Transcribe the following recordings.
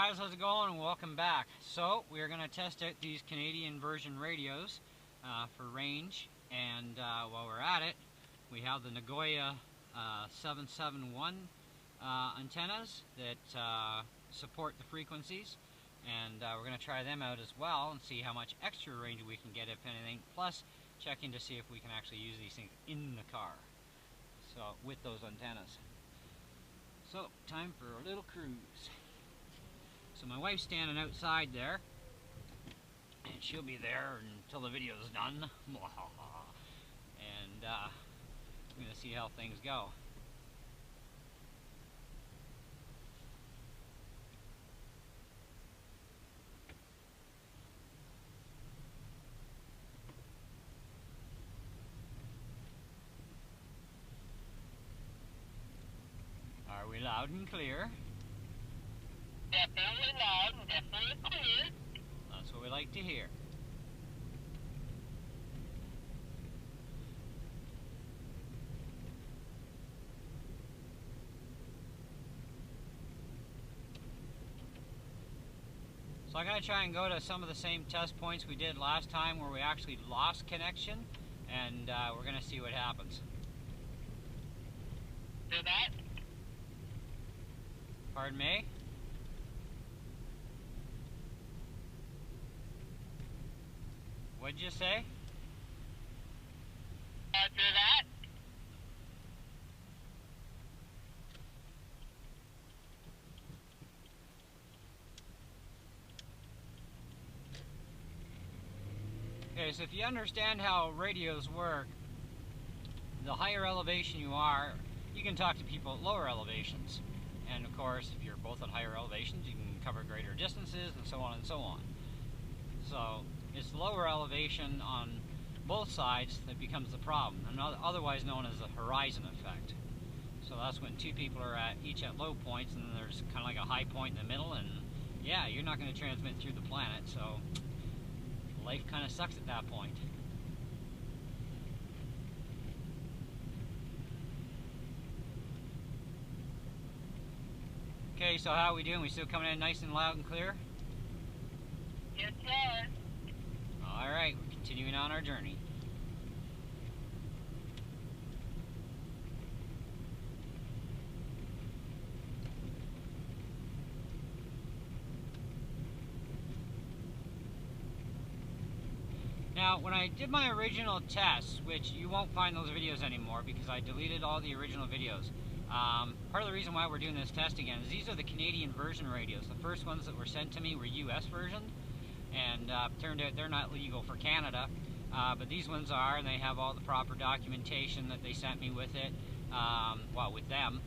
guys, how's it going, and welcome back. So we're going to test out these Canadian version radios for range, and while we're at it, we have the Nagoya 771 antennas that support the frequencies, and we're going to try them out as well and see how much extra range we can get, if anything, plus checking to see if we can actually use these things in the car, so with those antennas. So, time for a little cruise. So my wife's standing outside there, and she'll be there until the video's done. And we're going to see how things go. Are we loud and clear? Definitely loud and definitely clear. That's what we like to hear. So I'm going to try and go to some of the same test points we did last time where we actually lost connection, and we're going to see what happens. Do that? Pardon me? What'd you say? After that? Okay, so if you understand how radios work, the higher elevation you are, you can talk to people at lower elevations. And of course, if you're both at higher elevations, you can cover greater distances and so on and so on. So it's lower elevation on both sides that becomes the problem, and otherwise known as the horizon effect. So that's when two people are each at low points, and then there's kind of like a high point in the middle, and yeah, you're not going to transmit through the planet, so life kind of sucks at that point. Okay, so how are we doing? We still coming in nice and loud and clear? Yes, sir. Alright, we're continuing on our journey. Now, when I did my original tests, which you won't find those videos anymore because I deleted all the original videos, part of the reason why we're doing this test again is these are the Canadian version radios. The first ones that were sent to me were US version, and turned out they're not legal for Canada, but these ones are, and they have all the proper documentation that they sent me with it, well, with them,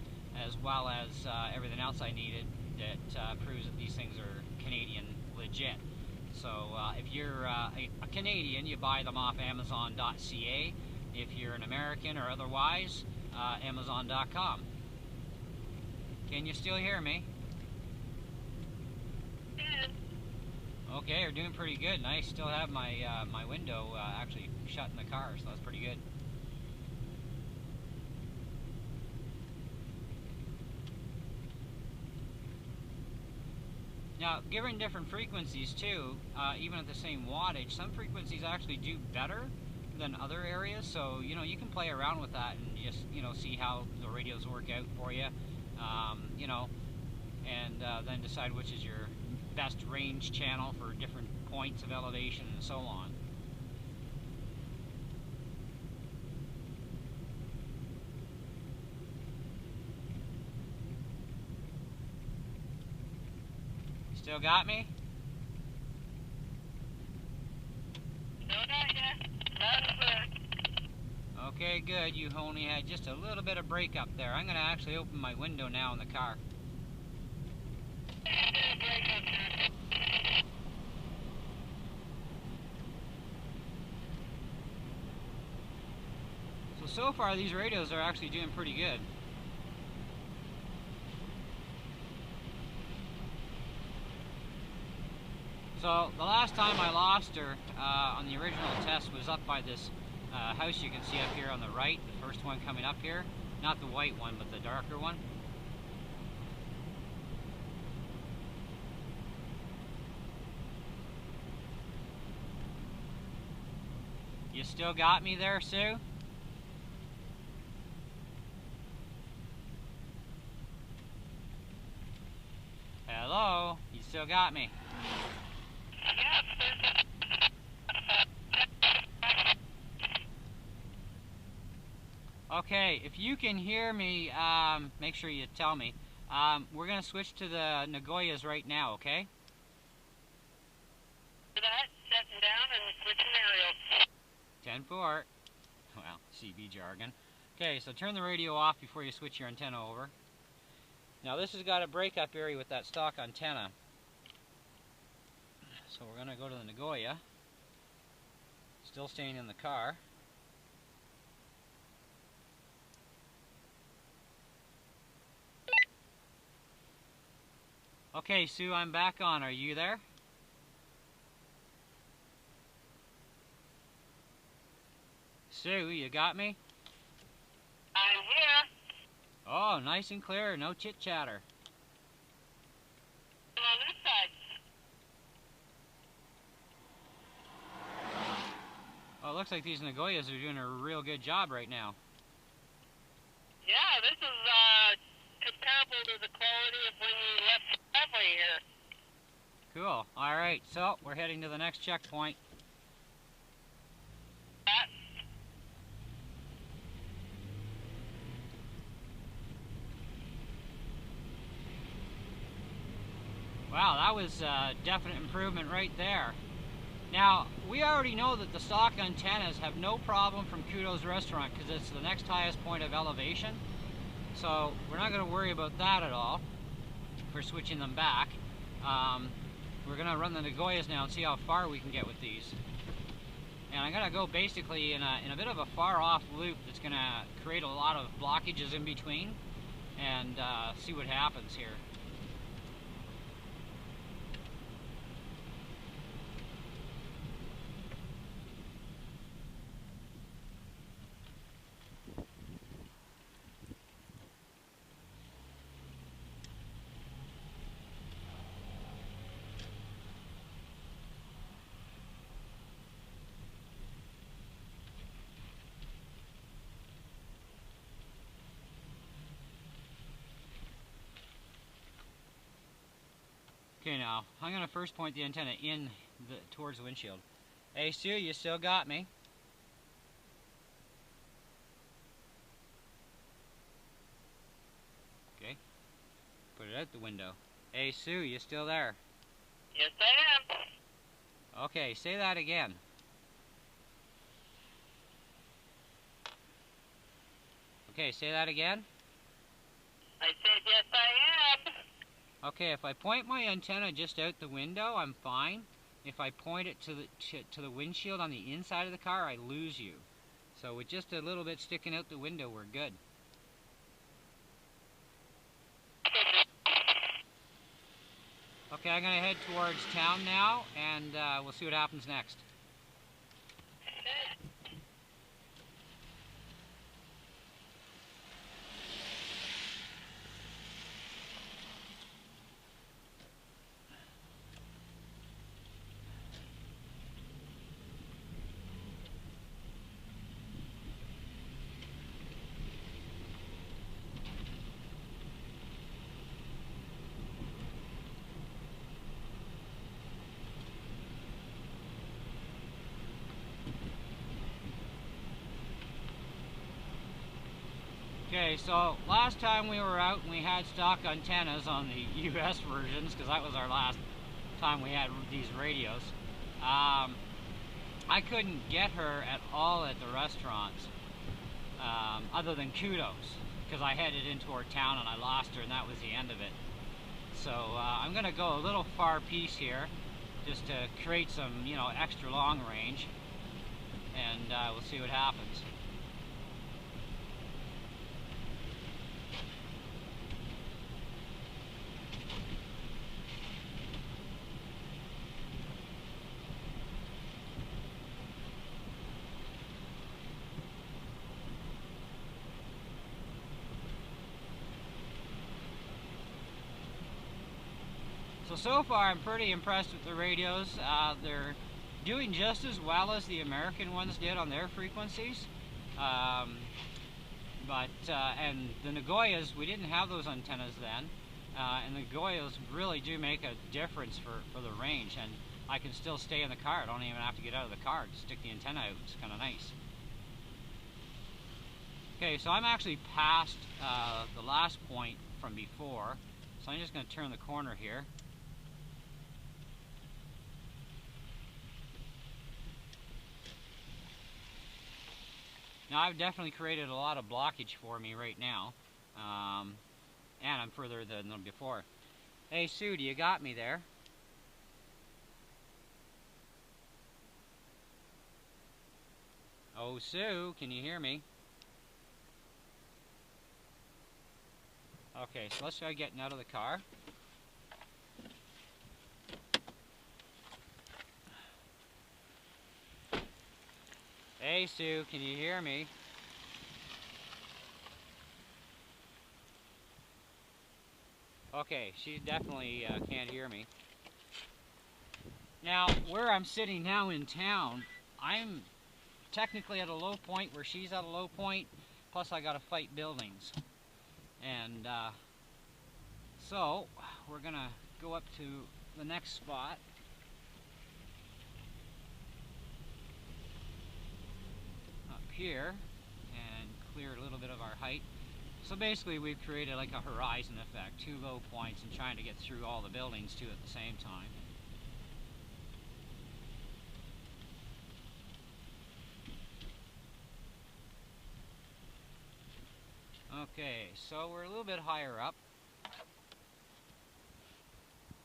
as well as everything else I needed that proves that these things are Canadian legit. So if you're a Canadian, you buy them off Amazon.ca. If you're an American or otherwise, Amazon.com. Can you still hear me? Yes. Okay, we're doing pretty good, and I still have my my window actually shut in the car, so that's pretty good. Now, given different frequencies too, even at the same wattage, some frequencies actually do better than other areas, so you know, you can play around with that and just, you know, see how the radios work out for you, you know, and then decide which is your best range channel for different points of elevation and so on. Still got me? Still got you. Loud and clear. Okay, good. You only had just a little bit of break up there. I'm going to actually open my window now in the car. So far these radios are actually doing pretty good. So the last time I lost her on the original test was up by this house you can see up here on the right, the first one coming up here. Not the white one, but the darker one. You still got me there, Sue? Hello? You still got me? Okay, if you can hear me, make sure you tell me. We're going to switch to the Nagoyas right now, okay? Setting down and switching aerials. 10-4. Well, CB jargon. Okay, so turn the radio off before you switch your antenna over. Now this has got a breakup area with that stock antenna. So we're going to go to the Nagoya. Still staying in the car. Okay, Sue, I'm back on. Are you there? Sue, you got me? I'm here. Oh, nice and clear. No chit-chatter. I'm on this side. Oh, it looks like these Nagoyas are doing a real good job right now. Yeah, this is comparable to the quality of when you left the driveway here. Cool. Alright, so we're heading to the next checkpoint. Wow, that was a definite improvement right there. Now, we already know that the stock antennas have no problem from Kudo's restaurant because it's the next highest point of elevation. So we're not going to worry about that at all for switching them back. We're going to run the Nagoyas now and see how far we can get with these. And I'm going to go basically in a bit of a far off loop that's going to create a lot of blockages in between and see what happens here. Okay, now I'm going to first point the antenna towards the windshield. Hey Sue, you still got me? Okay, put it out the window. Hey Sue, you still there? Yes, I am. Okay, say that again. Okay, say that again. I said yes, I am. Okay, if I point my antenna just out the window, I'm fine. If I point it to the windshield on the inside of the car, I lose you. So with just a little bit sticking out the window, we're good. Okay, I'm going to head towards town now, and we'll see what happens next. Okay, so last time we were out and we had stock antennas on the US versions, because that was our last time we had these radios. I couldn't get her at all at the restaurants, other than Kudos, because I headed into our town and I lost her and that was the end of it. So I'm going to go a little far piece here, just to create some, extra long range, and we'll see what happens. So far I'm pretty impressed with the radios. They're doing just as well as the American ones did on their frequencies. And the Nagoyas, we didn't have those antennas then, and the Nagoyas really do make a difference for the range, and I can still stay in the car. I don't even have to get out of the car, just stick the antenna out. It's kind of nice. Okay, so I'm actually past the last point from before, so I'm just going to turn the corner here. Now I've definitely created a lot of blockage for me right now, and I'm further than before. Hey Sue, do you got me there? Oh Sue, can you hear me? Okay, so let's try getting out of the car. Hey Sue, can you hear me? Okay, she definitely can't hear me. Now, where I'm sitting now in town, I'm technically at a low point where she's at a low point, plus I gotta fight buildings. And so, we're gonna go up to the next spot. Here and clear a little bit of our height. So basically we've created like a horizon effect, two low points, and trying to get through all the buildings too at the same time. Okay, so we're a little bit higher up.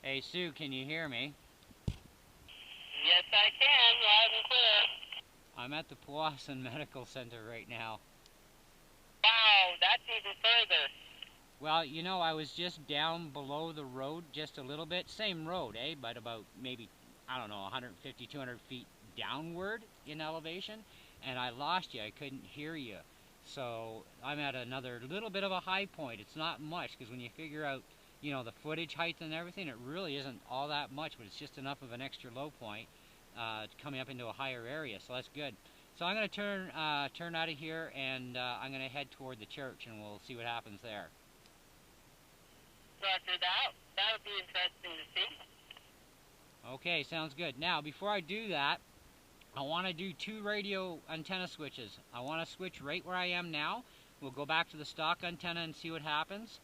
Hey Sue, can you hear me? Yes, I can, loud and clear. I'm at the Powassan Medical Center right now. Wow, that's even further. Well, you know, I was just down below the road just a little bit. Same road, but about maybe, I don't know, 150, 200 feet downward in elevation. And I lost you. I couldn't hear you. So I'm at another little bit of a high point. It's not much, because when you figure out, you know, the footage height and everything, it really isn't all that much, but it's just enough of an extra low point coming up into a higher area. So that's good. So I'm going to turn out of here, and I'm going to head toward the church, and we'll see what happens there. Roger that. That would be interesting to see. Okay, sounds good. Now, before I do that, I want to do 2 radio antenna switches. I want to switch right where I am now. We'll go back to the stock antenna and see what happens,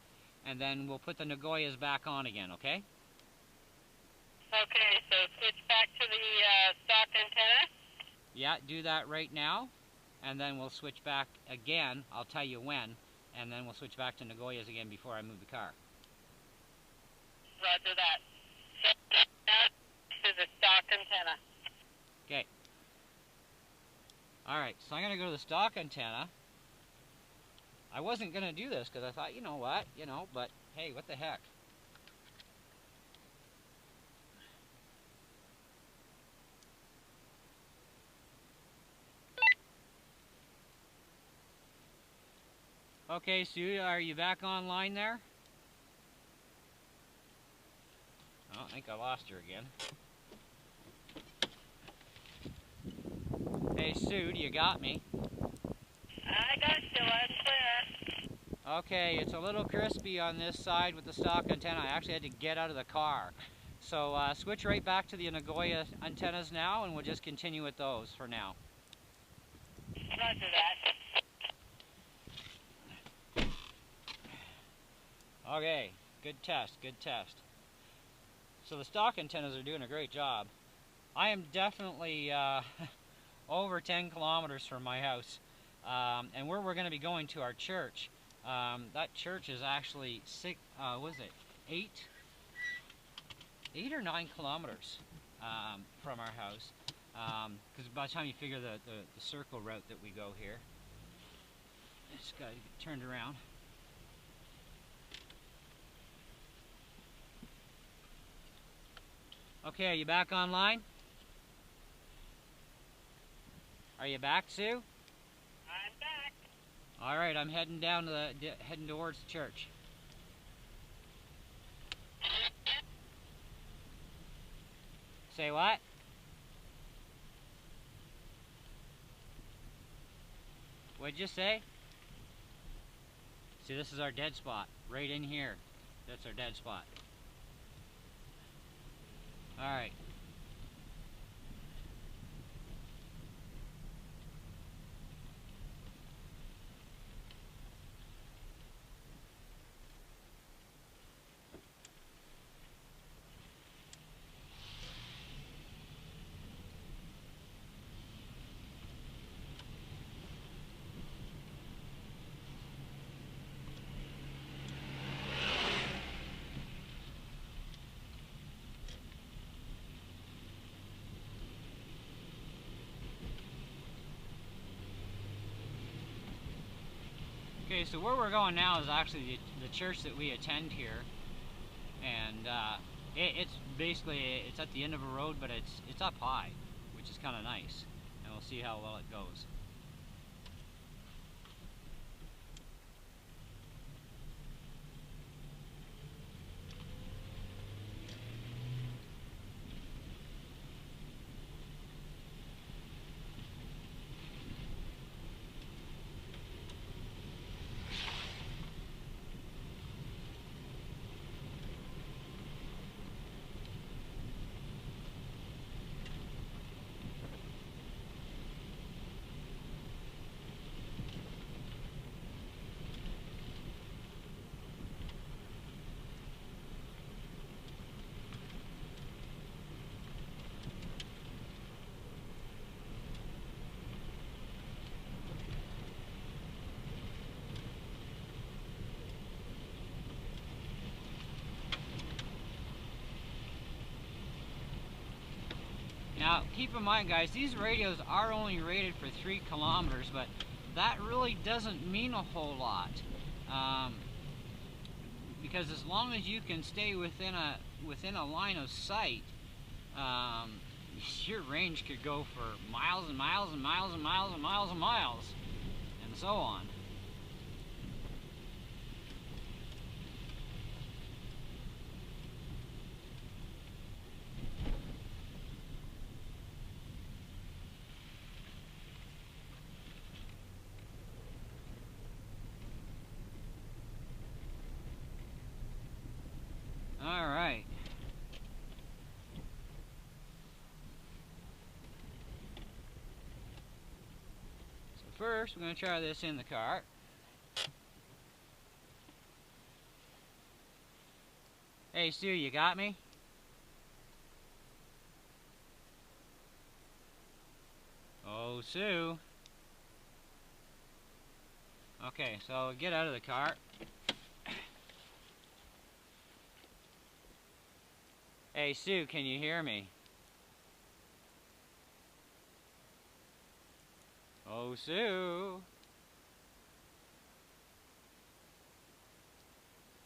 and then we'll put the Nagoyas back on again, okay? Okay, so switch back to the stock antenna? Yeah, do that right now, and then we'll switch back again. I'll tell you when, and then we'll switch back to Nagoyas again before I move the car. Roger that. So now to the stock antenna. Okay. Alright, so I'm going to go to the stock antenna. I wasn't going to do this because I thought, you know what, but hey, what the heck. Okay, Sue, are you back online there? Oh, I think I lost her again. Hey, Sue, do you got me? I got you, I'm clear. Okay, it's a little crispy on this side with the stock antenna. I actually had to get out of the car. So switch right back to the Nagoya antennas now, and we'll just continue with those for now. Roger that. Okay, good test, good test. So the stock antennas are doing a great job. I am definitely over 10 kilometers from my house, and where we're going to be going to our church. That church is actually 8 or 9 kilometers from our house, because by the time you figure the circle route that we go here, just got to get turned around. Okay, are you back online? Are you back, Sue? I'm back. All right, I'm heading down to heading towards the church. Say what? What'd you say? See, this is our dead spot. Right in here. That's our dead spot. Alright. Okay, so where we're going now is actually the church that we attend here, and it's basically, it's at the end of a road, but it's up high, which is kind of nice, and we'll see how well it goes. Now, keep in mind, guys, these radios are only rated for 3 kilometers, but that really doesn't mean a whole lot. Because as long as you can stay within a line of sight, your range could go for miles and miles and miles and miles and miles and miles, and so on. Alright. So first, we're going to try this in the car. Hey Sue, you got me? Oh, Sue. Okay, so get out of the car. Hey Sue, can you hear me? Oh, Sue.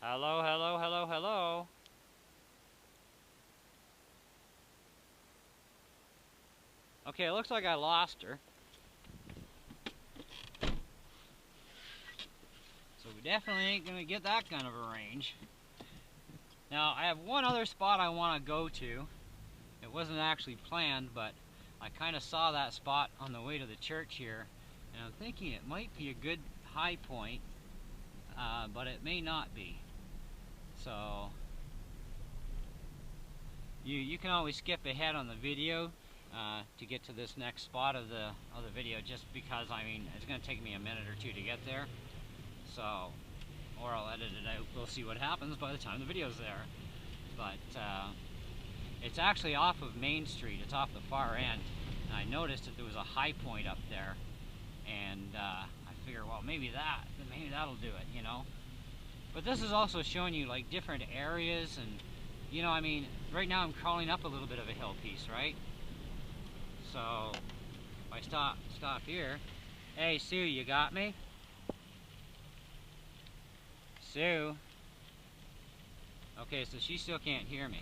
Hello, hello, hello, hello. Okay, it looks like I lost her. So we definitely ain't gonna get that kind of a range. Now, I have one other spot I want to go to. It wasn't actually planned, but I kind of saw that spot on the way to the church here, and I'm thinking it might be a good high point, but it may not be. So, you can always skip ahead on the video to get to this next spot of the video, just because, I mean, it's going to take me a minute or two to get there. So, or I'll edit it out. We'll see what happens by the time the video's there. But it's actually off of Main Street. It's off the far end. And I noticed that there was a high point up there, and I figure, well, maybe that'll do it, you know. But this is also showing you like different areas, and you know, I mean, right now I'm crawling up a little bit of a hill piece, right? So if I stop here. Hey Sue, you got me? Sue. Okay, so she still can't hear me.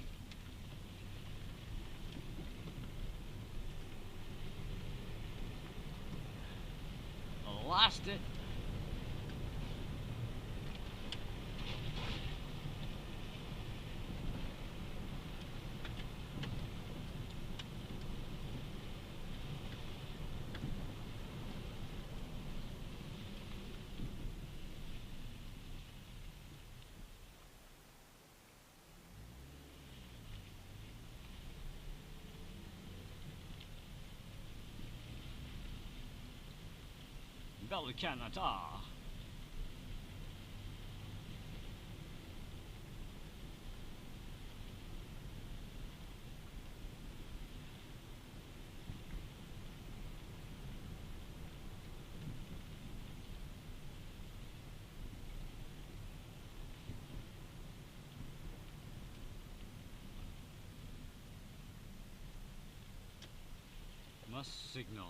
Lost it. Bella Canada. Must signal.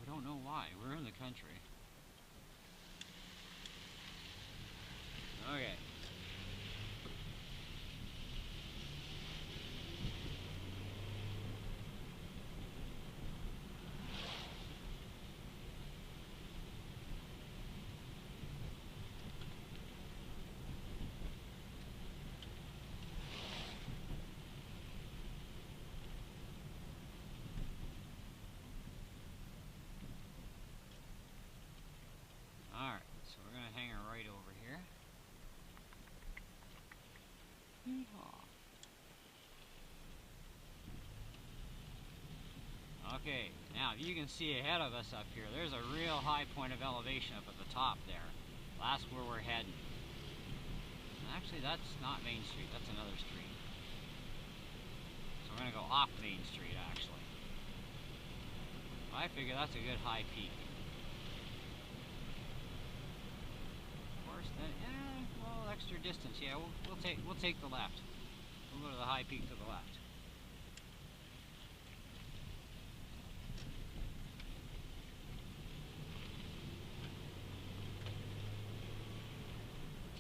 I don't know why. We're in the country. Okay. Alright, so we're going to hang her right over here. Okay, now if you can see ahead of us up here, there's a real high point of elevation up at the top there. That's where we're heading. Actually, that's not Main Street, that's another street. So we're going to go off Main Street, actually. I figure that's a good high peak. Then, well, extra distance. Yeah, we'll take the left. We'll go to the high peak to the left.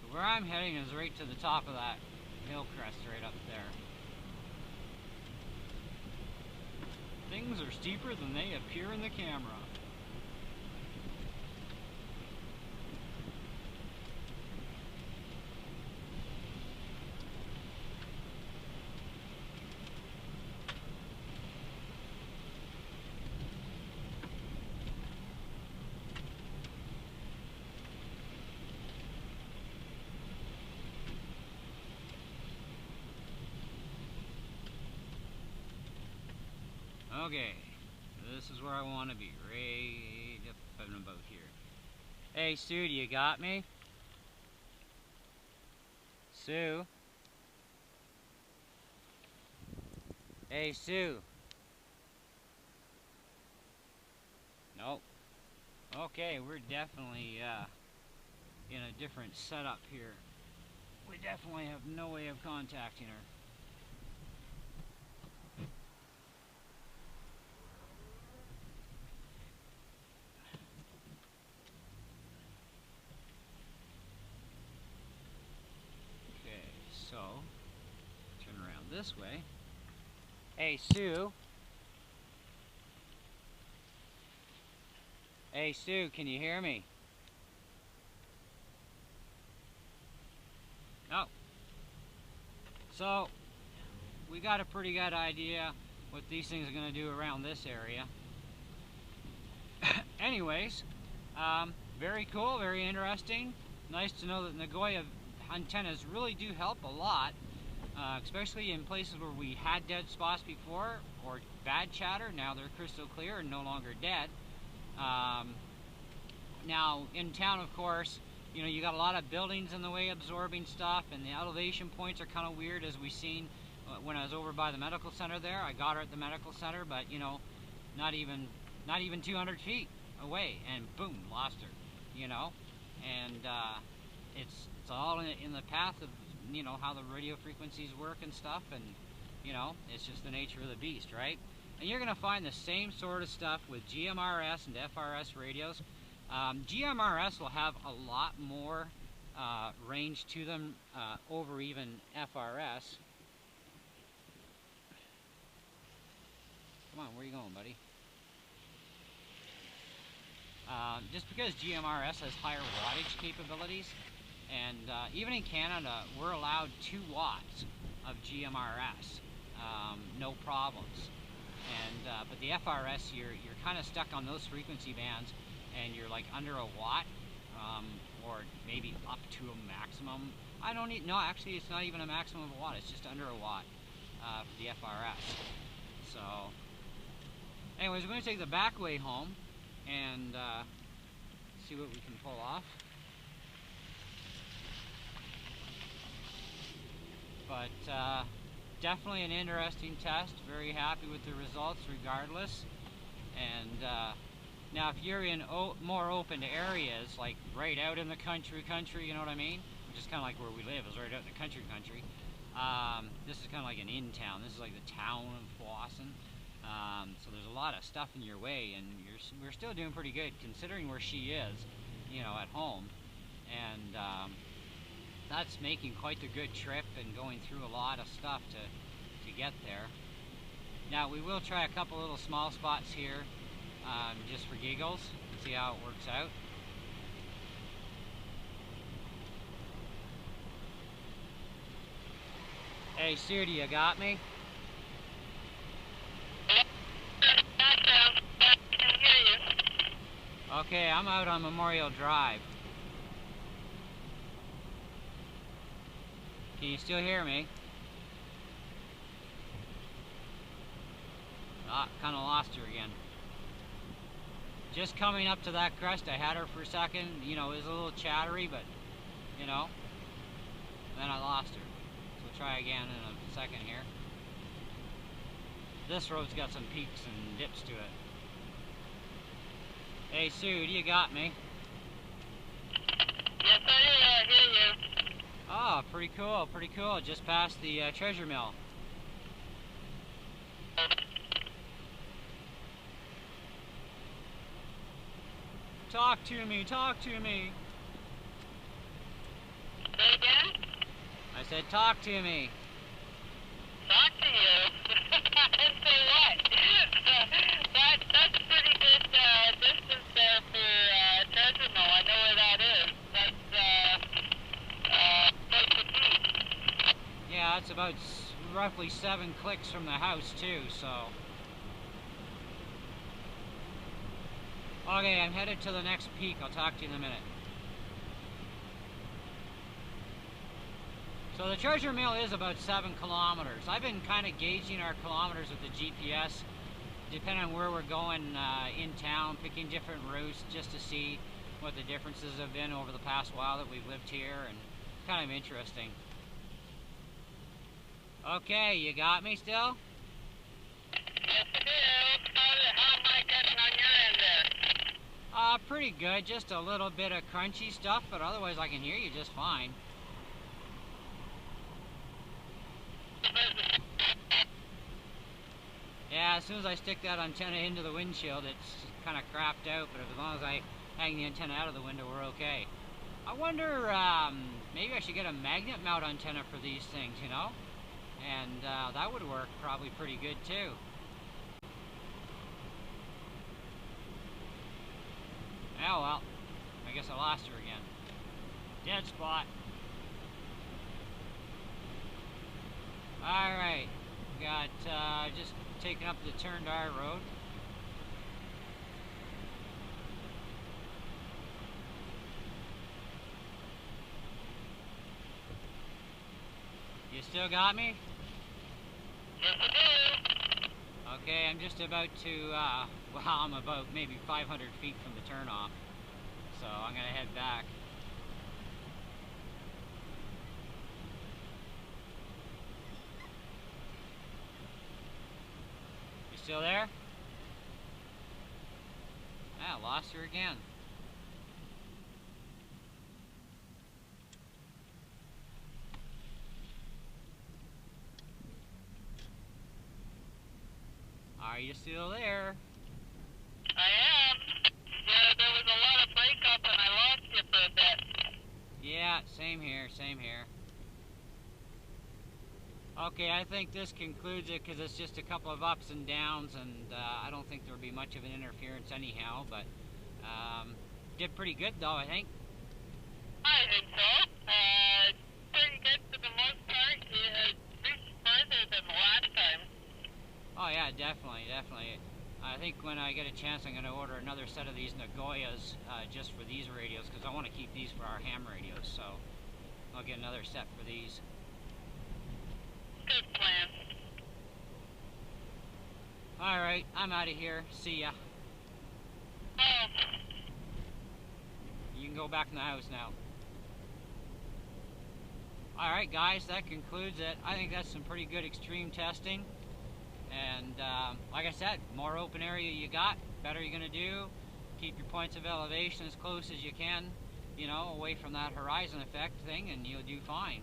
So where I'm heading is right to the top of that hill crest right up there. Things are steeper than they appear in the camera. Okay, this is where I want to be, right up and about here. Hey Sue, do you got me? Sue? Hey Sue? Nope. Okay, we're definitely in a different setup here. We definitely have no way of contacting her. So, turn around this way. Hey, Sue. Hey, Sue, can you hear me? No. So, we got a pretty good idea what these things are going to do around this area. Anyways, very cool, very interesting. Nice to know that Nagoya antennas really do help a lot, especially in places where we had dead spots before or bad chatter. Now they're crystal clear and no longer dead. Now in town, of course, you know, you got a lot of buildings in the way absorbing stuff, and the elevation points are kind of weird, as we seen when I was over by the medical center there. I got her at the medical center, but you know, not even 200 feet away, and boom, lost her. You know, and it's all in the path of, you know, how the radio frequencies work and stuff, and you know, it's just the nature of the beast, right? And you're going to find the same sort of stuff with GMRS and FRS radios. GMRS will have a lot more range to them over even FRS. Come on, where are you going, buddy? Just because GMRS has higher wattage capabilities, and even in Canada, we're allowed 2 watts of GMRS, no problems. And but the FRS, you're kind of stuck on those frequency bands, and you're like under a watt, or maybe up to a maximum. I don't need, no, actually, it's not even a maximum of a watt. It's just under a watt for the FRS. So, anyways, we're going to take the back way home, and see what we can pull off. But definitely an interesting test. Very happy with the results regardless. And now if you're in more open areas, like right out in the country, you know what I mean? Which is kind of like where we live, is right out in the country. This is kind of like an in-town. This is like the town of Boston. So there's a lot of stuff in your way, and we're still doing pretty good considering where she is, you know, at home. And that's making quite a good trip and going through a lot of stuff to get there. Now we will try a couple little small spots here, just for giggles, and see how it works out. Hey Sue, you got me? Okay, I'm out on Memorial Drive. Can you still hear me? Ah, kind of lost her again. Just coming up to that crest, I had her for a second. You know, it was a little chattery, but, you know, then I lost her. So we'll try again in a second here. This road's got some peaks and dips to it. Hey Sue, you got me? Yes, I hear you. Oh, pretty cool, pretty cool. Just past the treasure mill. Talk to me, talk to me. Say again? I said talk to me. Talk to you? And say what? That's pretty good distance there for treasure mill. I know where that is. That's quite the peak. Yeah, it's about roughly 7 clicks from the house too, so. Okay, I'm headed to the next peak. I'll talk to you in a minute. So the treasure mill is about 7 kilometers. I've been kind of gauging our kilometers with the GPS, depending on where we're going in town, picking different routes just to see what the differences have been over the past while that we've lived here, and kind of interesting. Okay, you got me still? Yes, I do. How am I getting on your end there? Pretty good. Just a little bit of crunchy stuff, but otherwise I can hear you just fine. Yeah, as soon as I stick that antenna into the windshield, it's kind of crapped out, but as long as I hang the antenna out of the window, we're okay. I wonder, maybe I should get a magnet mount antenna for these things, you know? And that would work probably pretty good too. Oh well, I guess I lost her again. Dead spot. Alright, got just taking up the turned R road. You still got me? Yes, I do. Okay, I'm just about to, well, I'm about maybe 500 feet from the turnoff, so I'm gonna head back. You still there? Ah, lost her again. Are you still there? I am. Yeah, there was a lot of breakup and I lost you for a bit. Yeah, same here, same here. Okay, I think this concludes it because it's just a couple of ups and downs, and I don't think there'll be much of an interference anyhow, but did pretty good though, I think. I think so. Pretty good for the most part. You reached further than the last time. Oh yeah, definitely, definitely. I think when I get a chance I'm going to order another set of these Nagoyas just for these radios, because I want to keep these for our ham radios, so I'll get another set for these. Good plan. Alright, I'm out of here. See ya. Oh. You can go back in the house now. Alright guys, that concludes it. I think that's some pretty good extreme testing. And like I said, more open area you got, better you're going to do. Keep your points of elevation as close as you can, you know, away from that horizon effect thing, and you'll do fine.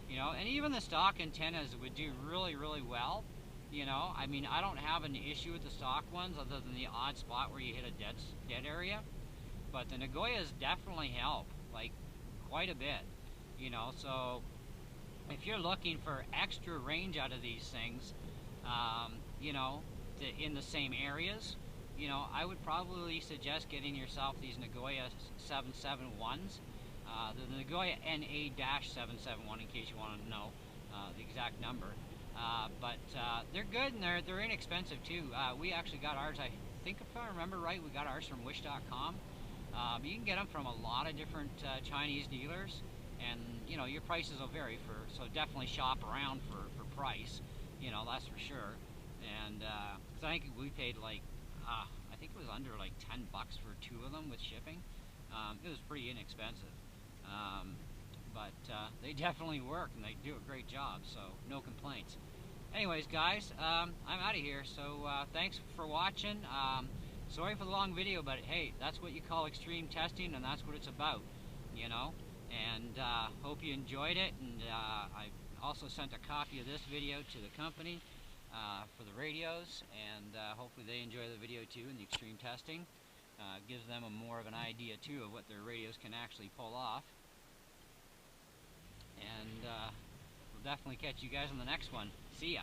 You know, and even the stock antennas would do really, really well. You know, I mean, I don't have an issue with the stock ones other than the odd spot where you hit a dead area. But the Nagoyas definitely help, like, quite a bit. You know, so if you're looking for extra range out of these things, you know, in the same areas, you know, I would probably suggest getting yourself these Nagoya 771s. The Nagoya NA-771, in case you want to know the exact number. But they're good, and they're inexpensive too. We actually got ours, I think if I remember right, we got ours from wish.com. You can get them from a lot of different Chinese dealers, and you know, your prices will vary, so definitely shop around for price, you know, that's for sure. And cause I think we paid like I think it was under like $10 for 2 of them with shipping. It was pretty inexpensive, but they definitely work and they do a great job, so no complaints. Anyways guys, I'm out of here, so thanks for watching. Sorry for the long video, but hey, that's what you call extreme testing, and that's what it's about, you know. And hope you enjoyed it, and I also sent a copy of this video to the company for the radios, and hopefully they enjoy the video too, and the extreme testing. Gives them more of an idea too of what their radios can actually pull off. And we'll definitely catch you guys on the next one. See ya!